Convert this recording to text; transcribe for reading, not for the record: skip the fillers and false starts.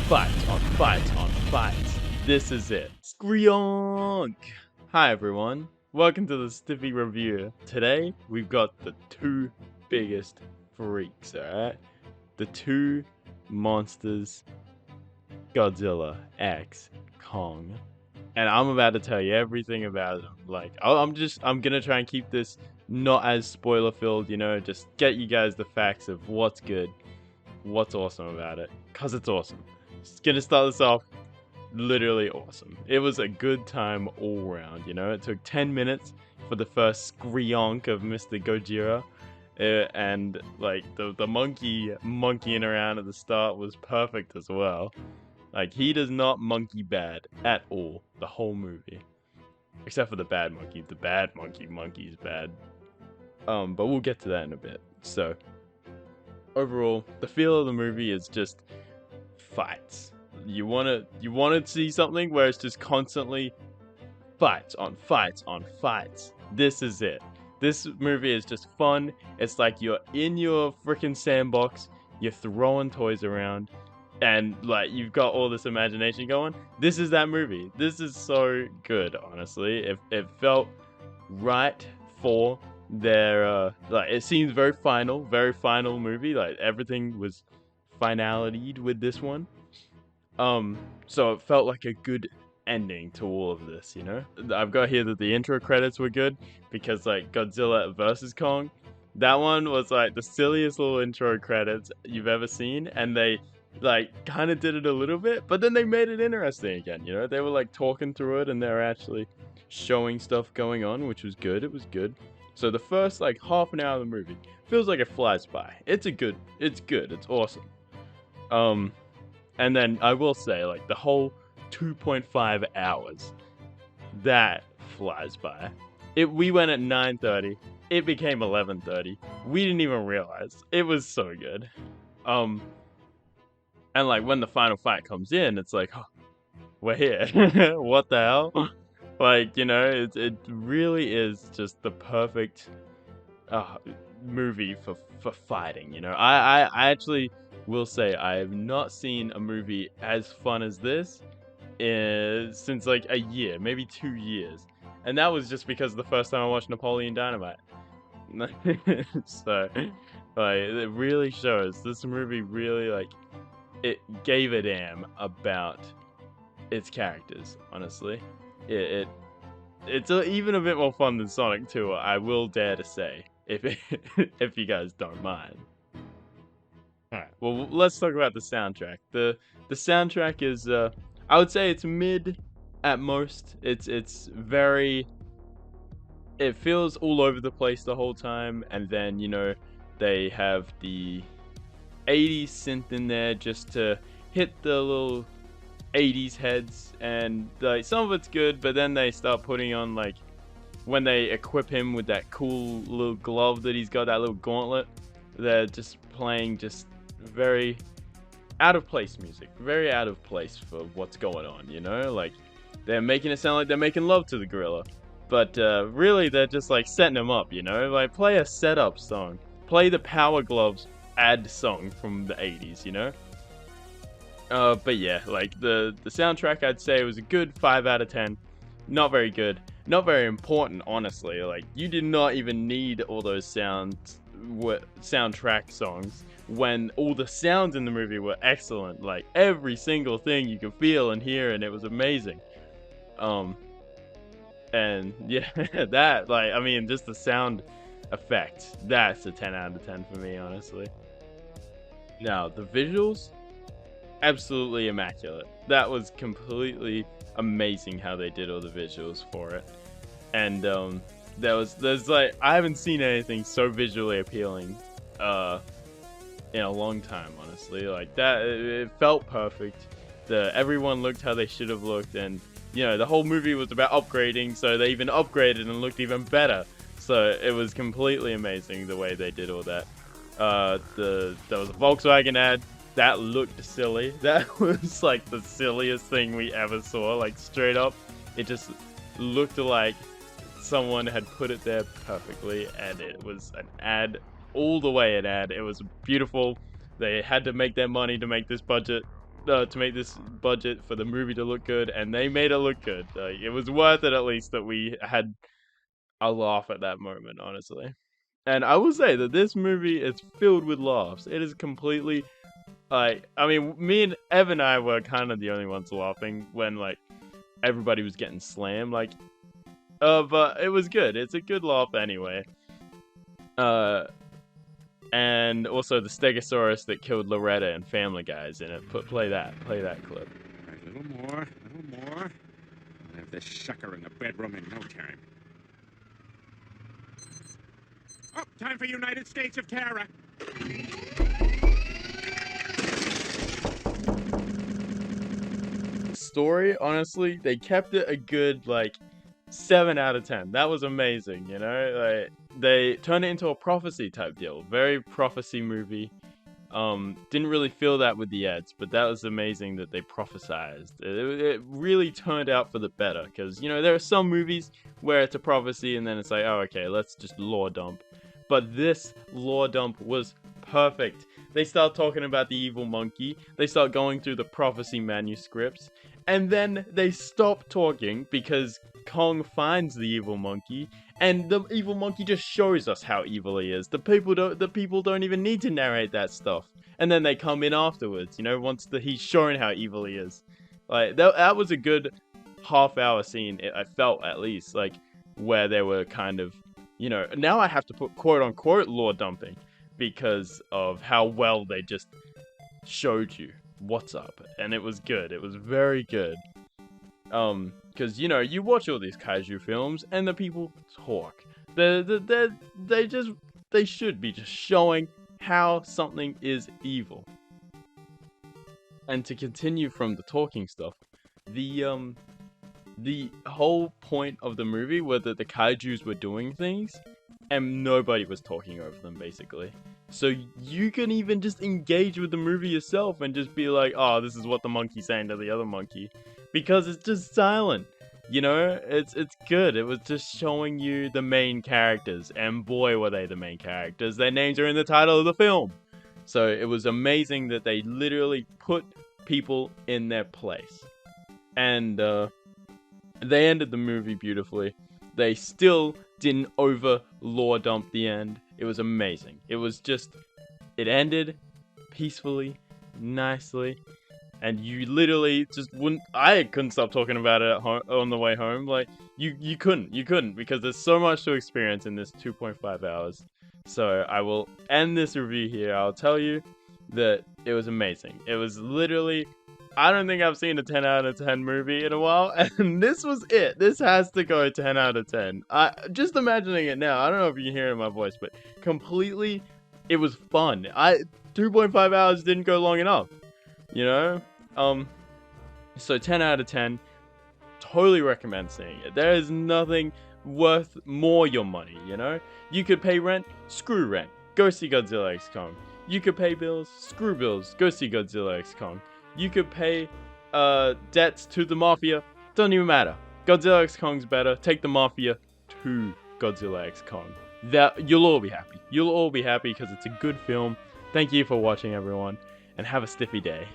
fight on fight on fight. This is it. Screonk! Hi everyone, welcome to the Stiffy Review. Today, we've got the two biggest freaks, alright? The two monsters, Godzilla x Kong. And I'm about to tell you everything about them. Like, I'm gonna try and keep this not as spoiler filled, just get you guys the facts of what's good, what's awesome about it, cause it's awesome. Just gonna start this off literally awesome. It was a good time all round, It took 10 minutes for the first screonk of Mr. Gojira. And like the monkey monkeying around at the start was perfect as well. Like, he does not monkey bad at all the whole movie, except for the bad monkey. The bad monkey's bad. But we'll get to that in a bit. So overall, the feel of the movie is just fights. You wanna see something where it's just constantly fights on fights on fights. This is it. This movie is just fun. It's like you're in your freaking sandbox, you're throwing toys around, and like you've got all this imagination going. This is that movie. This is so good, honestly. It felt right for their like, it seems very final movie. Like, everything was finalityed with this one. So it felt like a good ending to all of this, I've got here that the intro credits were good because, like, Godzilla versus Kong, that one was like the silliest little intro credits you've ever seen, and they like kind of did it a little bit, but then they made it interesting again, They were like talking through it and they were actually showing stuff going on, which was good. It was good. So the first like half an hour of the movie feels like it flies by. It's good, it's awesome. And then I will say, like, the whole 2.5 hours, that flies by. We went at 9:30. It became 11:30. We didn't even realize. It was so good. And like when the final fight comes in, it's like, oh, we're here. What the hell? Like, it really is just the perfect movie for fighting. I actually will say I have not seen a movie as fun as this since like a year, maybe 2 years, and that was just because the first time I watched Napoleon Dynamite. So like, it really shows this movie really, like, it gave a damn about its characters. Honestly, it's even a bit more fun than Sonic 2, I will dare to say, if you guys don't mind. Alright, well, let's talk about the soundtrack. The soundtrack is, I would say it's mid at most. It's very, it feels all over the place the whole time, and then, they have the 80s synth in there just to hit the little 80s heads, and like some of it's good, but then they start putting on, like, when they equip him with that cool little glove that he's got, that little gauntlet, they're just playing just very out of place music, very out of place for what's going on, like they're making it sound like they're making love to the gorilla, but really they're just like setting him up, like play a setup song, play the Power Gloves ad song from the 80s, but yeah, like the soundtrack, I'd say it was a good 5 out of 10. Not very good, not very important, honestly. Like, you did not even need all those soundtrack songs when all the sounds in the movie were excellent. Like, every single thing you could feel and hear, and it was amazing. And yeah, that, like, I mean, just the sound effect, that's a 10 out of 10 for me, honestly. Now, the visuals, absolutely immaculate. That was completely amazing how they did all the visuals for it. And there's like, I haven't seen anything so visually appealing in a long time, honestly. Like, that, it felt perfect. Everyone looked how they should have looked, and the whole movie was about upgrading, so they even upgraded and looked even better. So it was completely amazing the way they did all that. There was a Volkswagen ad that looked silly. That was like the silliest thing we ever saw. Like, straight up, it just looked like someone had put it there perfectly, and it was an ad, all the way an ad. It was beautiful. They had to make their money to make this budget. to make this budget for the movie to look good, and they made it look good. It was worth it, at least, that we had a laugh at that moment, honestly. And I will say that this movie is filled with laughs. It is completely like, I mean, me and Evan and I were kind of the only ones laughing when like everybody was getting slammed. Like, but it was good. It's a good laugh anyway. Uh, and also the Stegosaurus that killed Loretta and Family Guys in it. Play that clip. Right, a little more. I'll have this sucker in the bedroom in no time. Oh, time for United States of Terror. Story, honestly, they kept it a good like 7 out of 10. That was amazing, you know. Like, they turned it into a prophecy type deal. Very prophecy movie. Didn't really feel that with the ads, but that was amazing that they prophesized. It really turned out for the better, because you know there are some movies where it's a prophecy and then it's like, oh okay, let's just lore dump. But this lore dump was perfect. They start talking about the evil monkey. They start going through the prophecy manuscripts, and then they stop talking because Kong finds the evil monkey, and the evil monkey just shows us how evil he is. The people don't even need to narrate that stuff, and then they come in afterwards. You know, once he's shown how evil he is. Like that was a good half-hour scene. I felt, at least, like where they were kind of, you know. Now I have to put quote-unquote lore dumping because of how well they just showed you what's up, and it was good. It was very good. Because you know, you watch all these kaiju films and the people talk. They should be just showing how something is evil. And to continue from the talking stuff, the whole point of the movie was that the kaijus were doing things and nobody was talking over them, basically. So you can even just engage with the movie yourself and just be like, oh, this is what the monkey's saying to the other monkey. Because it's just silent. You know, it's good. It was just showing you the main characters, and boy were they the main characters. Their names are in the title of the film. So it was amazing that they literally put people in their place. And they ended the movie beautifully. They still didn't over lore dump the end. It was amazing. It was just, it ended peacefully, nicely, and you literally just wouldn't. I couldn't stop talking about it at home, on the way home. Like you couldn't, because there's so much to experience in this 2.5 hours. So I will end this review here. I'll tell you that it was amazing. It was literally, I don't think I've seen a 10 out of 10 movie in a while, and this was it. This has to go 10 out of 10. Just imagining it now, I don't know if you can hear it in my voice, but completely, it was fun. 2.5 hours didn't go long enough, you know? So 10 out of 10, totally recommend seeing it. There is nothing worth more your money, you know? You could pay rent, screw rent, go see Godzilla X Kong. You could pay bills, screw bills, go see Godzilla X Kong. You could pay debts to the Mafia, doesn't even matter. Godzilla X Kong's better, take the Mafia to Godzilla X Kong. You'll all be happy. You'll all be happy because it's a good film. Thank you for watching, everyone, and have a stiffy day.